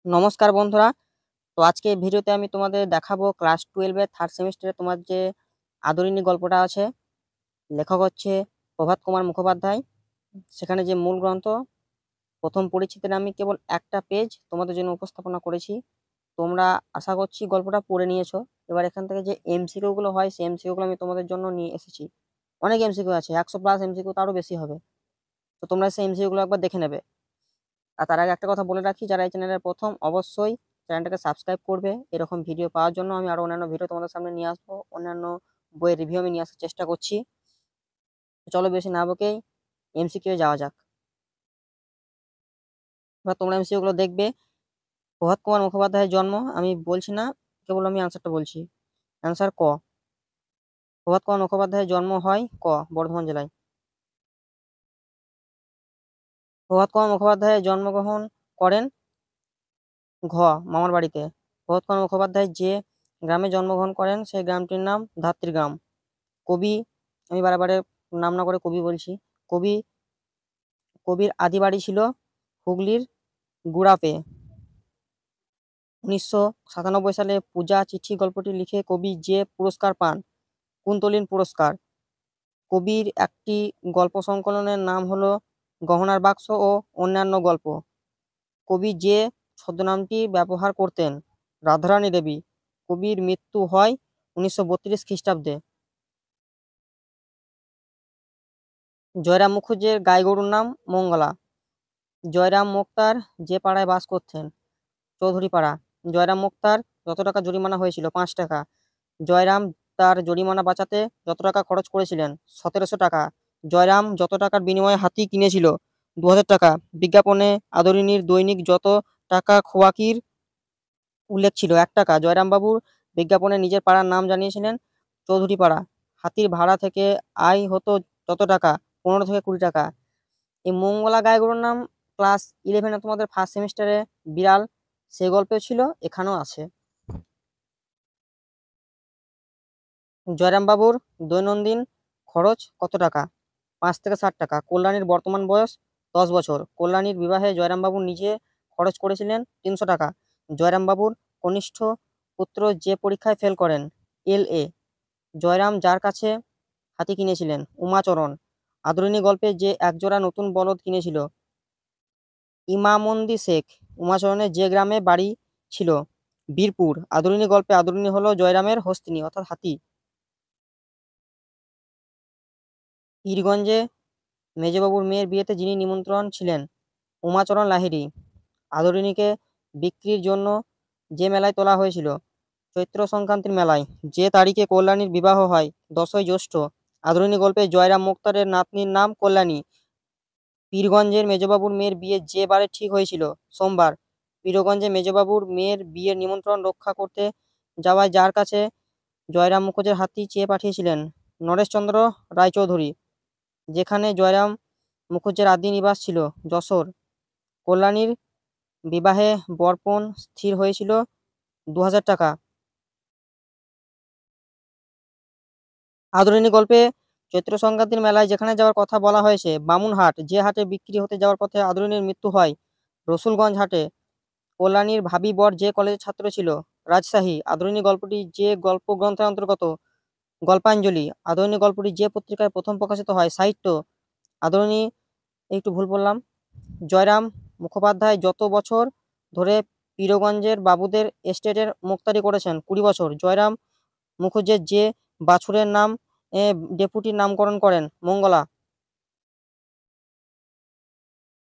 নমস্কার বন্ধুরা। তো আজকে এই ভিডিওতে আমি তোমাদের দেখাবো ক্লাস 12 এর থার্ড সেমিস্টারে তোমার যে আদরিনী গল্পটা আছে। লেখক হচ্ছে প্রভাত কুমার মুখোপাধ্যায়। সেখানে যে মূল গ্রন্থ প্রথম পরিচ্ছেদের আমি কেবল একটা পেজ তোমাদের জন্য উপস্থাপনা করেছি। তোমরা আশা করছি গল্পটা পড়ে নিয়েছো। এবার এখান থেকে যে এমসিকিউ গুলো হয় সেই এমসিকিউ গুলো আমি তোমাদের জন্য নিয়ে এসেছি। অনেক এমসিকিউ আছে, 100+ এমসিকিউ, তারও বেশি হবে। তো তোমরা সেই এমসিকিউ গুলো একবার দেখে নেবে। আর তার আগে একটা কথা বলে রাখি, যারা এই চ্যানেলের প্রথম অবশ্যই চ্যানেলটাকে সাবস্ক্রাইব করবে। এরকম ভিডিও পাওয়ার জন্য আমি আরো অন্যান্য ভিডিও তোমাদের সামনে নিয়ে আসবো, অন্যান্য বইয়ের রিভিউ আমি নিয়ে আসার চেষ্টা করছি। তো চলো বেশি না বকেই এমসিকিউ যাওয়া যাক। এবার তোমরা এমসিকিউ গুলো দেখবে। প্রভাত কুমার মুখোপাধ্যায়ের জন্ম আমি বলছি না, কেবল আমি আনসারটা বলছি। অ্যান্সার ক। প্রভাত কুমার মুখোপাধ্যায়ের জন্ম হয় ক, বর্ধমান জেলায়। প্রভাত কুমার মুখোপাধ্যায় জন্মগ্রহণ করেন ঘ, মামার বাড়িতে। প্রভাত কুমার মুখোপাধ্যায় যে গ্রামে জন্মগ্রহণ করেন সেই গ্রামটির নাম ধাত্রী গ্রাম। কবি, আমি বারে নাম না করে কবি বলছি। কবি কবির আদি বাড়ি ছিল হুগলির গুড়াপে। 1997 সালে পূজা চিঠি গল্পটি লিখে কবি যে পুরস্কার পান, কুন্তলীন পুরস্কার। কবির একটি গল্প সংকলনের নাম হলো গহনার বাক্স ও অন্যান্য গল্প। কবি যে ছদ্মনামটি ব্যবহার করতেন, রাধারানী দেবী। কবির মৃত্যু হয় 1932 খ্রিস্টাব্দে। জয়রাম মুখুজ্জের গাই গরুর নাম মঙ্গলা। জয়রাম মোক্তার যে পাড়ায় বাস করতেন, চৌধুরী পাড়া। জয়রাম মোক্তার যত টাকা জরিমানা হয়েছিল, 5 টাকা। জয়রাম তার জরিমানা বাঁচাতে যত টাকা খরচ করেছিলেন, 1700 টাকা। জয়রাম যত টাকার বিনিময়ে হাতি কিনেছিল, 2000 টাকা। বিজ্ঞাপনে আদরিনীর দৈনিক যত টাকা খোয়াকির উল্লেখ ছিল, 1 টাকা। জয়রাম বাবুর বিজ্ঞাপনে নিজের পাড়ার নাম জানিয়েছিলেন চৌধুরী পাড়া। হাতির ভাড়া থেকে আয় হতো যত টাকা, 15 থেকে 20 টাকা। এই মঙ্গলা গায়গুলোর নাম ক্লাস 11-এ তোমাদের ফার্স্ট সেমিস্টারে বিড়াল, সে গল্পে ছিল, এখানেও আছে। জয়রাম বাবুর দৈনন্দিন খরচ কত টাকা? 5 থেকে 7 টাকা। কল্যাণীর বর্তমান বয়স 10 বছর। কল্যাণীর বিবাহে জয়রাম বাবু নিজে খরচ করেছিলেন 300 টাকা। জয়রাম বাবুর কনিষ্ঠ পুত্র যে পরীক্ষায় ফেল করেন, LA। জয়রাম যার কাছে হাতি কিনেছিলেন, উমাচরণ। আদরিনী গল্পে যে একজোড়া নতুন বলদ কিনেছিল, ইমামন্দি শেখ। উমাচরণের যে গ্রামে বাড়ি ছিল, বীরপুর। আদরিনী গল্পে আদরিনী হলো জয়রামের হস্তিনী অর্থাৎ হাতি। পীরগঞ্জে মেজবাবুর মেয়ের বিয়েতে যিনি নিমন্ত্রণ ছিলেন, উমাচরণ লাহিড়ী। আদরিনীকে বিক্রির জন্য যে মেলায় তোলা হয়েছিল, চৈত্র সংক্রান্তির মেলায়। যে তারিখে কল্যাণীর বিবাহ হয়, 10ই জ্যৈষ্ঠ। আদরিনী গল্পে জয়রাম মোক্তারের নাতনির নাম কল্যাণী। পীরগঞ্জের মেজবাবুর মেয়ের বিয়ে যে বারে ঠিক হয়েছিল, সোমবার। পীরগঞ্জে মেজবাবুর মেয়ের বিয়ের নিমন্ত্রণ রক্ষা করতে যাওয়ায় যার কাছে জয়রাম মুখোজ্জের হাতি চেয়ে পাঠিয়েছিলেন, নরেশচন্দ্র রায়চৌধুরী। যেখানে জয়রাম মুখুজ্জের আদি নিবাস ছিল, যশোর। কল্যাণীর বিবাহে বরপণ স্থির হয়েছিল 2000 টাকা। আদরিনী গল্পে চৈত্র সংক্রান্তির মেলায় যেখানে যাওয়ার কথা বলা হয়েছে, বামুনহাট। যে হাটে বিক্রি হতে যাওয়ার পথে আদরিনীর মৃত্যু হয়, রসুলগঞ্জ হাটে। কল্যাণীর ভাবি বর যে কলেজের ছাত্র ছিল, রাজশাহী। আদরিনী গল্পটি যে গল্প গ্রন্থের অন্তর্গত, গল্পাঞ্জলি। আদরিনী গল্পটি যে পত্রিকায় প্রথম প্রকাশিত হয়, সাহিত্য। আদরিনী, একটু ভুল বললাম। জয়রাম মুখোপাধ্যায় যত বছর ধরে পীরগঞ্জের বাবুদের এস্টেটের মোক্তারি করেছেন, 20 বছর। জয়রাম মুখুজ্জের যে বাছুরের নাম ডেপুটির নামকরণ করেন, মঙ্গলা।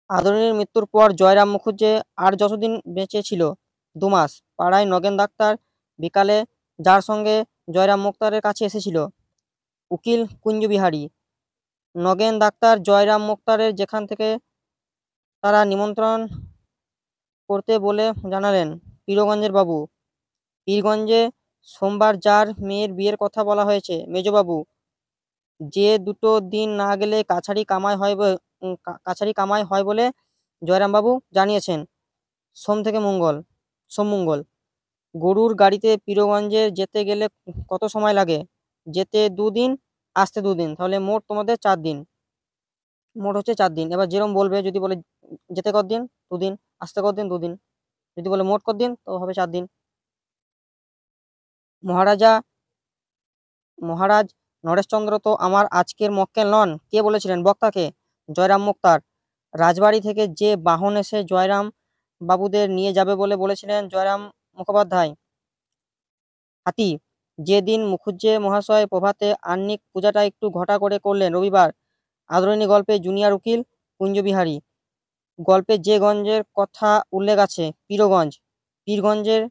আদরিনীর মৃত্যুর পর জয়রাম মুখুজ্জে আর যতদিন বেঁচে ছিল, 2 মাস। পাড়ায় নগেন ডাক্তার বিকালে যার সঙ্গে জয়রাম মোক্তারের কাছে এসেছিল, উকিল কুঞ্জবিহারী। নগেন ডাক্তার জয়রাম মোক্তারের যেখান থেকে তারা নিমন্ত্রণ করতে বলে জানালেন, পীরগঞ্জের বাবু। পীরগঞ্জে সোমবার যার মেয়ের বিয়ের কথা বলা হয়েছে, মেজবাবু। যে দুটো দিন না গেলে কাছারি কামাই হয় বলে জয়রামবাবু জানিয়েছেন, সোম থেকে মঙ্গল, সোম মঙ্গল। গরুর গাড়িতে পীরগঞ্জে যেতে গেলে কত সময় লাগে? যেতে 2 দিন, আসতে 2 দিন, তাহলে মোট তোমাদের 4 দিন। মোট হচ্ছে 4 দিন। এবার যেরকম বলবে, যদি বলে যেতে কতদিন, 2 দিন, আসতে কতদিন, 2 দিন। যদি বলে মোট কত দিন, তো হবে 4 দিন। মহারাজ নরেশচন্দ্র তো আমার আজকের মক্কেল নন। কে বলেছিলেন? বক্তাকে? জয়রাম মুক্তার। রাজবাড়ি থেকে যে বাহন এসে জয়রাম বাবুদের নিয়ে যাবে বলে বলেছিলেন জয়রাম মুখোপাধ্যায়। হাতি। যেদিন মুখুজ্জে মহাশয় প্রভাতে আহ্নিক পূজাটা একটু ঘটা করে করলেন রবিবার। আদরিণী গল্পে জুনিয়র উকিল কুঞ্জবিহারী। গল্পে যে গঞ্জের কথা উল্লেখ আছে পীরগঞ্জ। পীরগঞ্জের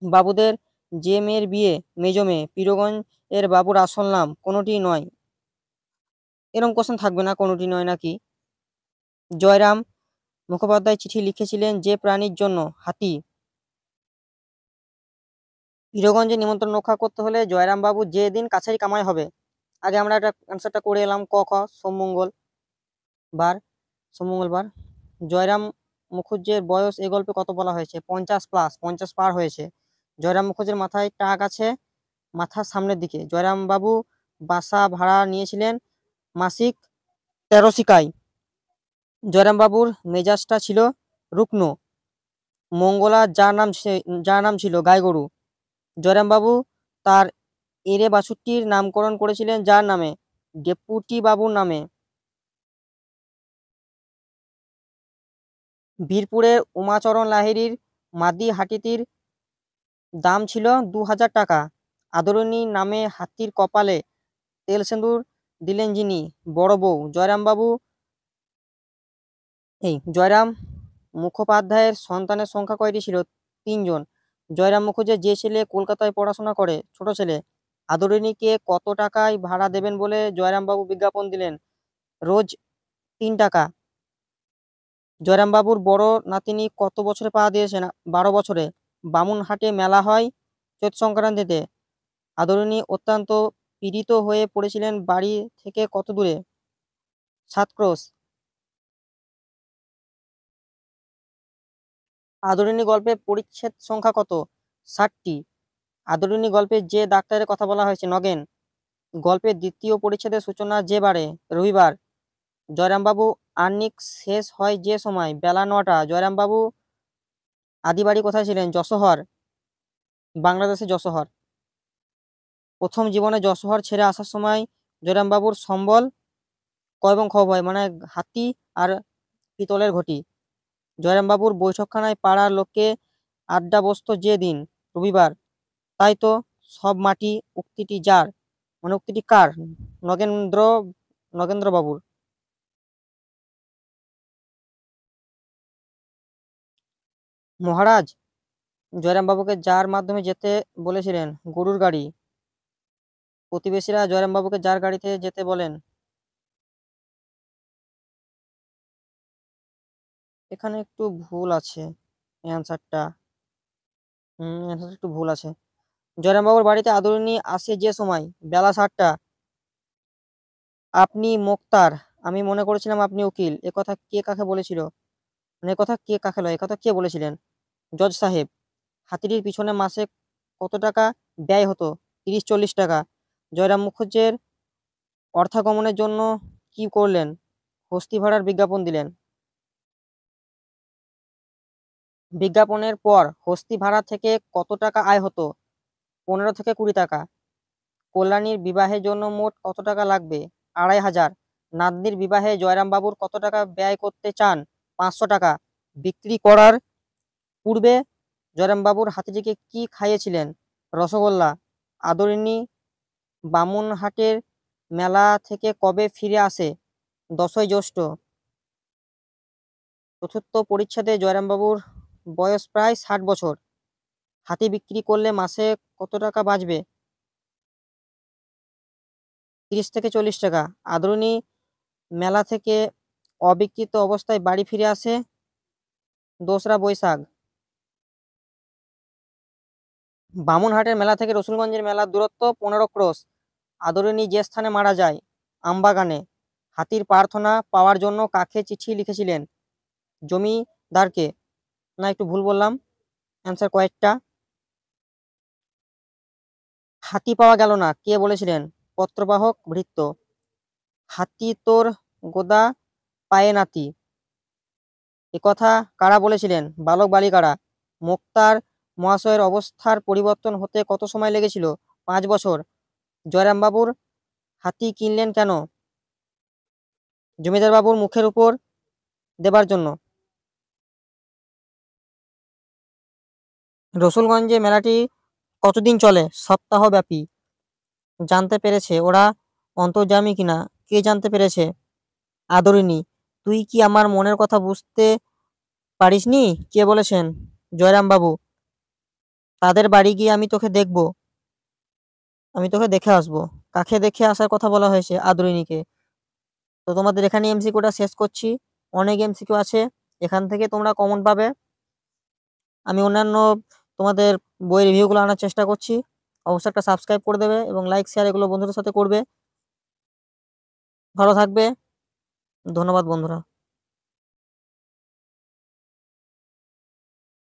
বাবুদের যে মেয়ের বিয়ে মেজো মেয়ে। পীরগঞ্জ এর বাবুর আসল নাম কোনোটি নয়। এরকম কোশ্চেন থাকবে না, কোনোটি নয় নাকি? জয়রাম মুখোপাধ্যায় চিঠি লিখেছিলেন যে প্রাণীর জন্য? হাতি। পীরগঞ্জে নিমন্ত্রণ রক্ষা করতে হলে জয়রাম বাবু যে দিন কাছারি কামাই হবে। আগে আমরা একটা অ্যান্সারটা করে এলাম। ক খ সোমমঙ্গলবার। জয়রাম মুখুজ্জের বয়স এই গল্পে কত বলা হয়েছে? 50+, 50 পার হয়েছে। জয়রাম মুখুজ্জের মাথায় টাক আছে মাথার সামনের দিকে। জয়রাম বাবু বাসা ভাড়া নিয়েছিলেন মাসিক 13 শিকায়। জয়রাম বাবুর মেজাজটা ছিল রুগ্ন। মঙ্গলা যার নাম ছিল গাইগরু। জয়রাম বাবু তার এরে বাছুরটির নামকরণ করেছিলেন যার নামে? ডেপুটি বাবুর নামে। বীরপুরের উমাচরণ লাহিড়ীর মাদি হাতিটির দাম ছিল 2000 টাকা। আদরিণী নামে হাতির কপালে তেল সিঁদুর দিলেন যিনি? বড় বউ। জয়রাম মুখোপাধ্যায়ের সন্তানের সংখ্যা কয়টি ছিল? 3 জন। জয়রাম মুখুজ্জে যে ছেলে কলকাতায় পড়াশোনা করে, ছোট ছেলে। আদরিণীকে কত টাকায় ভাড়া দেবেন বলে জয়রাম বাবু বিজ্ঞাপন দিলেন? রোজ 3 টাকা। জয়রাম বাবুর বড় নাতিনি কত বছরে পা দিয়েছেন? 12 বছরে। বামুনহাটে মেলা হয় চৈত সংক্রান্তিতে। আদরিণী অত্যন্ত পীড়িত হয়ে পড়েছিলেন বাড়ি থেকে কত দূরে? 7 ক্রোশ। আদরিণী গল্পে পরিচ্ছেদ সংখ্যা কত? 60টি। আদরিণী গল্পে যে ডাক্তারের কথা বলা হয়েছে? নগেন। গল্পের দ্বিতীয় পরিচ্ছেদের সূচনা যে বারে? রবিবার। জয়রামবাবু আহ্নিক শেষ হয় যে সময়? বেলা 9টা। জয়রামবাবু আদি বাড়ি কোথায় ছিলেন? যশোহর, বাংলাদেশে যশোহর। প্রথম জীবনে যশোহর ছেড়ে আসার সময় জয়রামবাবুর সম্বল ক এবং খ হয়, মানে হাতি আর পিতলের ঘটি। জয়রামবাবুর বৈঠকখানায় পাড়ার লোককে আড্ডা বসত যে দিন? রবিবার। তাই তো সব মাটি। উক্তিটি যার? মানে উক্তিটি কার? নগেন্দ্র নগেন্দ্রবাবুর। মহারাজ জয়রামবাবুকে যার মাধ্যমে যেতে বলেছিলেন? গরুর গাড়ি। প্রতিবেশীরা জয়রামবাবুকে যার গাড়িতে যেতে বলেন? এখানে একটু ভুল আছে অ্যান্সারটা। অ্যান্সারটা একটু ভুল আছে। জয়রামবাবুর বাড়িতে আদরিণী আসে যে সময়? বেলা 7টা। আপনি মোক্তার, আমি মনে করেছিলাম আপনি উকিল। একথা কে কাকে বলেছিল? মানে একথা কে কাকে লয়, একথা কে বলেছিলেন? জজ সাহেব। হাতিটির পিছনে মাসে কত টাকা ব্যয় হতো? 30-40 টাকা। জয়রাম মুখুজ্জের অর্থাগমনের জন্য কি করলেন? হস্তি ভাড়ার বিজ্ঞাপন দিলেন। বিজ্ঞাপনের পর হস্তি ভাড়া থেকে কত টাকা আয় হতো? 15 থেকে 20 টাকা। কল্যাণীর বিবাহের জন্য মোট কত টাকা লাগবে? 2500। নাতনির বিবাহে জয়রাম বাবুর কত টাকা ব্যয় করতে চান? 500 টাকা। বিক্রি করার পূর্বে জয়রাম বাবুর হাতিটিকে কি খাইয়েছিলেন? রসগোল্লা। আদরিণী বামুনহাটের মেলা থেকে কবে ফিরে আসে? 10ই জ্যৈষ্ঠ। চতুর্থ পরিচ্ছেদে জয়রামবাবুর বয়স প্রায় 60 বছর। হাতি বিক্রি করলে মাসে কত টাকা বাঁচবে? 30 থেকে 40 টাকা। আদরিণী মেলা থেকে অবিকৃত অবস্থায় বাড়ি ফিরে আসে 2রা বৈশাখ। বামুনহাটের মেলা থেকে রসুলগঞ্জের মেলার দূরত্ব 15 ক্রোশ। আদরিণী যে স্থানে মারা যায়? আমবাগানে। হাতির প্রার্থনা পাওয়ার জন্য কাকে চিঠি লিখেছিলেন? জমিদারকে। না, একটু ভুল বললাম, অ্যান্সার কয়েকটা। হাতি পাওয়া গেল না, কে বলেছিলেন? পত্রবাহক ভৃত্য। হাতি তোর গোদা পায়ে নাতি। একথা কারা বলেছিলেন? বালক বালিকারা। মোক্তার মহাশয়ের অবস্থার পরিবর্তন হতে কত সময় লেগেছিল? 5 বছর। জয়রামবাবুর হাতি কিনলেন কেন? জমিদার বাবুর মুখের উপর দেবার জন্য। রসুলগঞ্জে মেলাটি কতদিন চলে? সপ্তাহব্যাপী। জানতে পেরেছে ওরা অন্তর্যামী কিনা? কে জানতে পেরেছে? আদরিনী। তুই কি আমার মনের কথা বুঝতে পারিসনি? কে বলেছেন? জয়রামবাবু। তাদের বাড়ি গিয়ে আমি তোকে দেখে আসবো। কাকে দেখে আসার কথা বলা হয়েছে? আদরিনীকে। তো তোমাদের এখানে এমসিকিউটা শেষ করছি। অনেক এমসিকিউ আছে, এখান থেকে তোমরা কমন পাবে। আমি অন্যান্য তোমাদের বই রিভিউগুলো আনার চেষ্টা করছি। অবশ্যই একটা সাবস্ক্রাইব করে দেবে এবং লাইক শেয়ার এগুলো বন্ধুদের সাথে করবে। ভালো থাকবে। ধন্যবাদ বন্ধুরা।